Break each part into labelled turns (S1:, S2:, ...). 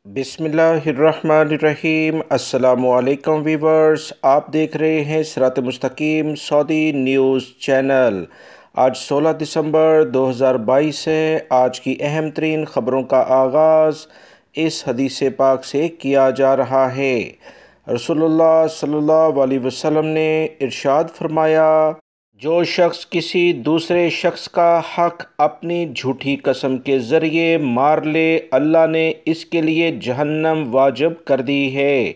S1: बिस्मिल्लाहिर्रहमानिर्रहीम। अस्सलामुअलैकुम वीवर्स, आप देख रहे हैं सिरात मुस्तकीम सऊदी न्यूज़ चैनल। आज 16 दिसंबर 2022 है। आज की अहम तरीन ख़बरों का आगाज़ इस हदीस पाक से किया जा रहा है। रसूलुल्लाह सल्लल्लाहु अलैहि वसल्लम ने इरशाद फरमाया, जो शख्स किसी दूसरे शख्स का हक अपनी झूठी कसम के ज़रिए मार ले, अल्लाह ने इसके लिए जहन्नम वाजिब कर दी है,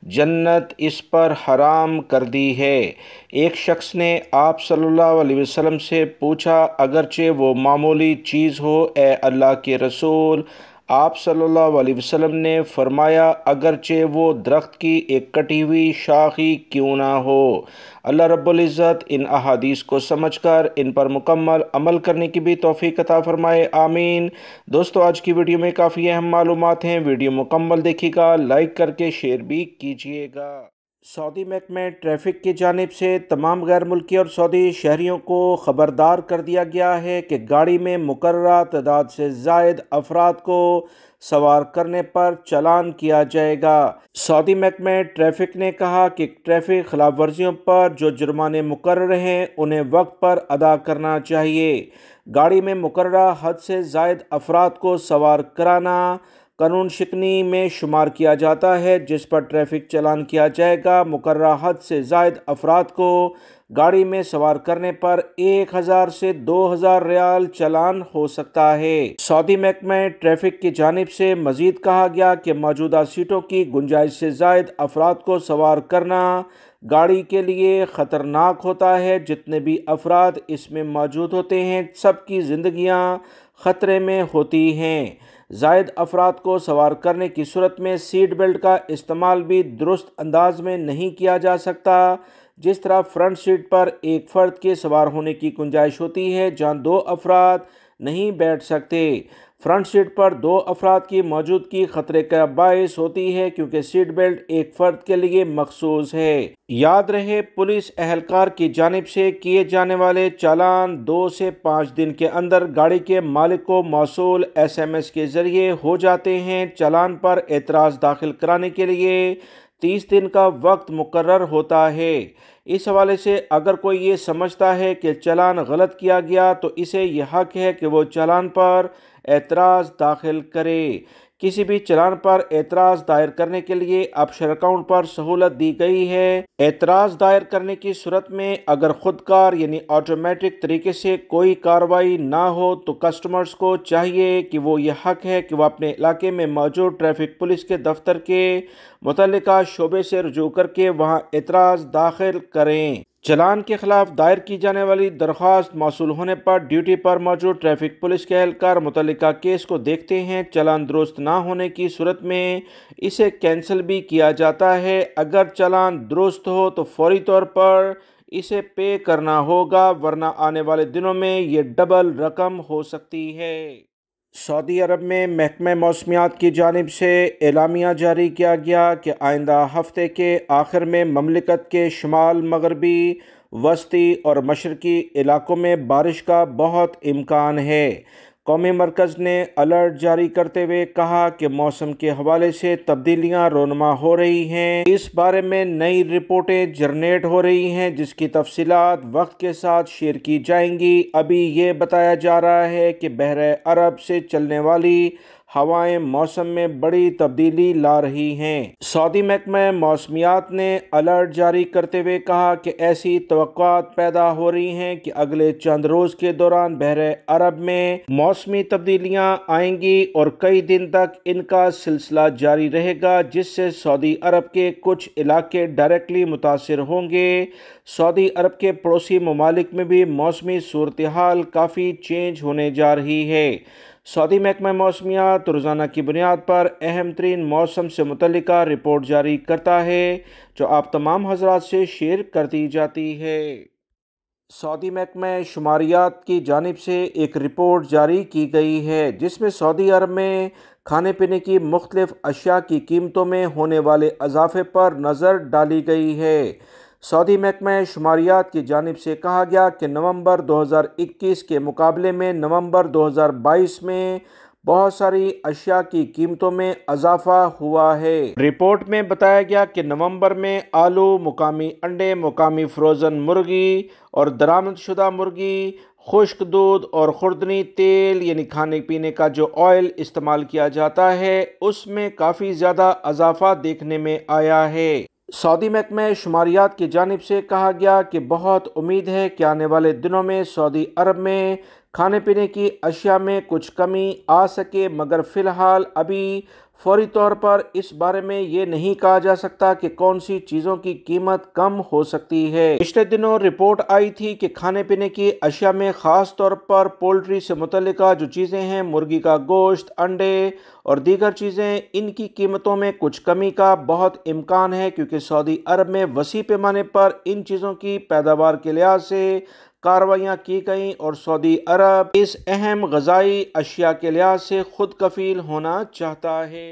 S1: जन्नत इस पर हराम कर दी है। एक शख्स ने आप सल्लल्लाहु अलैहि वसल्लम से पूछा, अगरचे वो मामूली चीज़ हो ए अल्लाह के रसूल। आप सल्लल्लाहु अलैहि वसल्लम ने फरमाया, अगरचे वो दरख्त की एक कटी हुई शाख ही क्यों ना हो। अल्लाह रब्बुल इज़्ज़त इन अहादीस को समझकर इन पर मुकम्मल अमल करने की भी तौफीक अता फरमाए, आमीन। दोस्तों, आज की वीडियो में काफ़ी अहम मालूमात हैं। वीडियो मुकम्मल देखिएगा, लाइक करके शेयर भी कीजिएगा। सऊदी महकमे ट्रैफिक की जानिब से तमाम गैर मुल्की और सऊदी शहरियों को ख़बरदार कर दिया गया है कि गाड़ी में मुकर्ररा तादाद से ज़ायद अफराद को सवार करने पर चालान किया जाएगा। सऊदी महकमे ट्रैफिक ने कहा कि ट्रैफिक खिलाफ वर्जियों पर जो जुर्माने मुकर्रर हैं उन्हें वक्त पर अदा करना चाहिए। गाड़ी में मुकर्ररा हद से ज़ायद अफराद को सवार कराना कानून शिकनी में शुमार किया जाता है, जिस पर ट्रैफिक चालान किया जाएगा। मुकर्ररा हद से ज़ायद अफराद को गाड़ी में सवार करने पर 1000 से 2000 रियाल चालान हो सकता है। सऊदी महकमे ट्रैफिक की जानिब से मज़ीद कहा गया कि मौजूदा सीटों की गुंजाइश से ज़ायद अफराद को सवार करना गाड़ी के लिए ख़तरनाक होता है। जितने भी अफराद इसमें मौजूद होते हैं, सबकी ज़िंदगियाँ ख़तरे में होती हैं। ज़ायद अफराद को सवार करने की सूरत में सीट बेल्ट का इस्तेमाल भी दुरुस्त अंदाज में नहीं किया जा सकता। जिस तरह फ्रंट सीट पर एक फ़र्द के सवार होने की गुंजाइश होती है, जहां 2 अफराद नहीं बैठ सकते, फ्रंट सीट पर 2 अफराद की मौजूदगी खतरे का बायस होती है, क्योंकि सीट बेल्ट एक फ़र्द के लिए मखसूस है। याद रहे, पुलिस एहलकार की जानिब से किए जाने वाले चालान 2 से 5 दिन के अंदर गाड़ी के मालिक को मौसूल SMS के ज़रिए हो जाते हैं। चालान पर एतराज़ दाखिल कराने के लिए 30 दिन का वक्त मुकर्रर होता है। इस हवाले से अगर कोई ये समझता है कि चालान गलत किया गया, तो इसे यह हक है कि वो चालान पर एतराज़ दाखिल करे। किसी भी चालान पर एतराज़ दायर करने के लिए ऑप्शन अकाउंट पर सहूलत दी गई है। एतराज़ दायर करने की सूरत में अगर खुदकार यानी ऑटोमेटिक तरीके से कोई कार्रवाई ना हो, तो कस्टमर्स को चाहिए कि वो ये हक है कि वह अपने इलाके में मौजूद ट्रैफिक पुलिस के दफ्तर के मुतल्लिका शोबे से रुजू करके वहाँ एतराज़ दाखिल करें। चालान के खिलाफ दायर की जाने वाली दरख्वास्त मौसूल होने पर ड्यूटी पर मौजूद ट्रैफिक पुलिस के एहलकार मुतल्लिका केस को देखते हैं। चालान दुरुस्त ना होने की सूरत में इसे कैंसिल भी किया जाता है। अगर चालान दुरुस्त हो तो फौरी तौर पर इसे पे करना होगा, वरना आने वाले दिनों में ये डबल रकम हो सकती है। सऊदी अरब में महकमे मौसमियात की जानिब से एलामिया जारी किया गया कि आइंदा हफ्ते के आखिर में ममलिकत के शुमाल मगरबी, वस्ती और मशरकी इलाकों में बारिश का बहुत इम्कान है। कौमी मरकज़ ने अलर्ट जारी करते हुए कहा कि मौसम के हवाले से तब्दीलियाँ रोनमा हो रही हैं। इस बारे में नई रिपोर्टें जनरेट हो रही हैं, जिसकी तफसीलात वक्त के साथ शेयर की जाएंगी। अभी ये बताया जा रहा है कि बहरे अरब से चलने वाली हवाएं मौसम में बड़ी तब्दीली ला रही हैं। सऊदी महकमा मौसमियात ने अलर्ट जारी करते हुए कहा कि ऐसी तवक्कुआत पैदा हो रही हैं कि अगले चंद रोज़ के दौरान बहरे अरब में मौसमी तब्दीलियां आएंगी और कई दिन तक इनका सिलसिला जारी रहेगा, जिससे सऊदी अरब के कुछ इलाके डायरेक्टली मुतासिर होंगे। सऊदी अरब के पड़ोसी ममालिक में भी मौसमी सूरत हाल काफ़ी चेंज होने जा रही है। सऊदी महकमा मौसमियात रोज़ाना की बुनियाद पर अहम तरीन मौसम से मुतल्लिका रिपोर्ट जारी करता है, जो आप तमाम हजरात से शेयर कर दी जाती है। सऊदी महकमा शुमारियात की जानिब से एक रिपोर्ट जारी की गई है, जिसमें सऊदी अरब में खाने पीने की मुख्तलिफ अशिया की कीमतों में होने वाले इजाफे पर नज़र डाली गई है। सऊदी महकमा शुमारियात की जानिब से कहा गया कि नवंबर 2021 के मुकाबले में नवंबर 2022 में बहुत सारी अशिया की कीमतों में इजाफा हुआ है। रिपोर्ट में बताया गया कि नवंबर में आलू, मुकामी अंडे, मुकामी फ्रोज़न मुर्गी और दरामदशुदा मुर्गी, खुश्क दूध और खुर्दनी तेल यानी खाने पीने का जो ऑयल इस्तेमाल किया जाता है उसमें काफ़ी ज़्यादा इजाफा देखने में आया है। सऊदी महकमे शुमारियात की जानिब से कहा गया कि बहुत उम्मीद है कि आने वाले दिनों में सऊदी अरब में खाने पीने की अशिया में कुछ कमी आ सके, मगर फ़िलहाल अभी फौरी तौर पर इस बारे में ये नहीं कहा जा सकता कि कौन सी चीज़ों की कीमत कम हो सकती है। पिछले दिनों रिपोर्ट आई थी कि खाने पीने की अशिया में ख़ास तौर पर पोल्ट्री से मुतल्लिका जो चीज़ें हैं, मुर्गी का गोश्त, अंडे और दीगर चीज़ें, इनकी कीमतों में कुछ कमी का बहुत इम्कान है, क्योंकि सऊदी अरब में वसी पैमाने पर इन चीज़ों की पैदावार के लिहाज से कार्रवाइयाँ की गईं और सऊदी अरब इस अहम ग़ज़ाई अशिया के लिहाज से खुद कफ़ील होना चाहता है।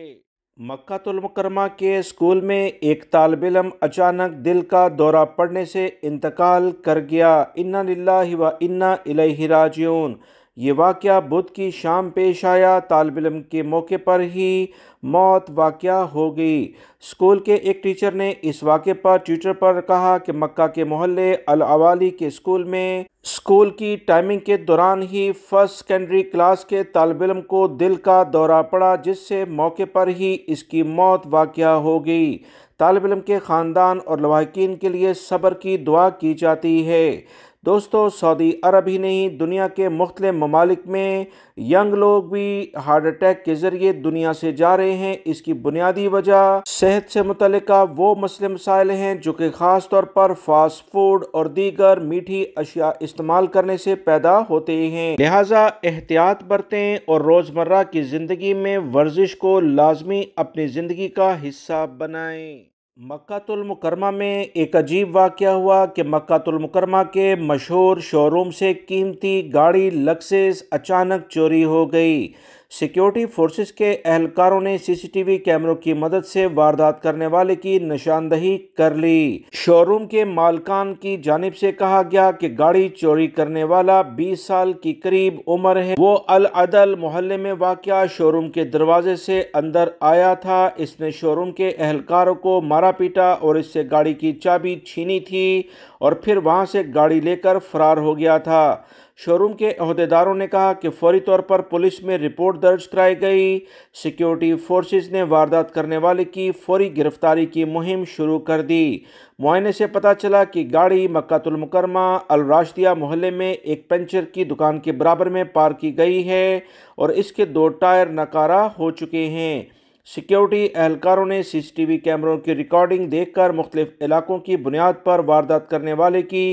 S1: मक्कातुल मुकर्रमा के स्कूल में एक तालिब इल्म अचानक दिल का दौरा पड़ने से इंतकाल कर गया। इन्ना लिल्लाहि व इन्ना इलैहि राजिऊन। ये वाक़या बुध की शाम पेश आया। तालिब इल्म के मौके पर ही मौत वाक़या हो गई। स्कूल के एक टीचर ने इस वाक़े पर ट्विटर पर कहा कि मक्का के मोहल्ले अल अवाली के स्कूल में स्कूल की टाइमिंग के दौरान ही फर्स्ट सेकेंडरी क्लास के तालिब इल्म को दिल का दौरा पड़ा, जिससे मौके पर ही इसकी मौत वाक़या हो गई। तालिब इल्म के ख़ानदान और लवाहिकीन के लिए सब्र की दुआ की जाती है। दोस्तों, सऊदी अरब ही नहीं, दुनिया के मुख्तलिफ ममालिक में यंग लोग भी हार्ट अटैक के ज़रिए दुनिया से जा रहे हैं। इसकी बुनियादी वजह सेहत से मुतल्लिका वो मसले मसाइल हैं जो कि ख़ास तौर पर फास्ट फूड और दीगर मीठी अशिया इस्तेमाल करने से पैदा होते हैं। लिहाजा एहतियात बरतें और रोज़मर्रा की ज़िंदगी में वर्जिश को लाजमी अपनी ज़िंदगी का हिस्सा बनाएं। मक्कातुल मुकरमा में एक अजीब वाक़या हुआ कि मक्कातुल मुकरमा के मशहूर शोरूम से कीमती गाड़ी लक्सेस अचानक चोरी हो गई। सिक्योरिटी फोर्सेस के एहलकारों ने सीसीटीवी कैमरों की मदद से वारदात करने वाले की निशानदही कर ली। शोरूम के मालकान की जानिब से कहा गया कि गाड़ी चोरी करने वाला 20 साल की करीब उम्र है। वो अल अदल मोहल्ले में वाक़या शोरूम के दरवाजे से अंदर आया था। इसने शोरूम के एहलकारों को मारा पीटा और इससे गाड़ी की चाबी छीनी थी और फिर वहां से गाड़ी लेकर फरार हो गया था। शोरूम के अहदेदारों ने कहा कि फौरी तौर पर पुलिस में रिपोर्ट दर्ज कराई गई। सिक्योरिटी फोर्सेस ने वारदात करने वाले की फौरी गिरफ्तारी की मुहिम शुरू कर दी। मुआयने से पता चला कि गाड़ी मक्कातुल मुकरमा अल राशिदिया मोहल्ले में एक पंचर की दुकान के बराबर में पार्क की गई है और इसके 2 टायर नकारा हो चुके हैं। सिक्योरिटी एहलकारों ने सीसीटीवी कैमरों की रिकॉर्डिंग देखकर मुख्तलिफ इलाकों की बुनियाद पर वारदात करने वाले की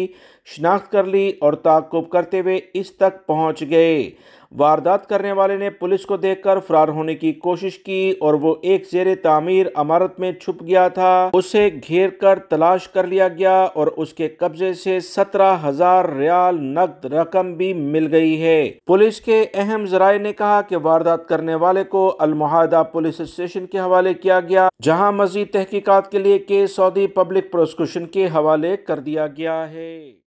S1: शिनाख्त कर ली और ताक़ुब करते हुए इस तक पहुंच गए। वारदात करने वाले ने पुलिस को देखकर फरार होने की कोशिश की और वो एक ज़ेरे तामीर इमारत में छुप गया था। उसे घेर कर तलाश कर लिया गया और उसके कब्जे से 17,000 रियाल नकद रकम भी मिल गई है। पुलिस के अहम ज़राए ने कहा कि वारदात करने वाले को अल मुहादा पुलिस स्टेशन के हवाले किया गया, जहां मज़ीद तहकीकात के लिए केस सऊदी पब्लिक प्रोसिक्यूशन के हवाले कर दिया गया है।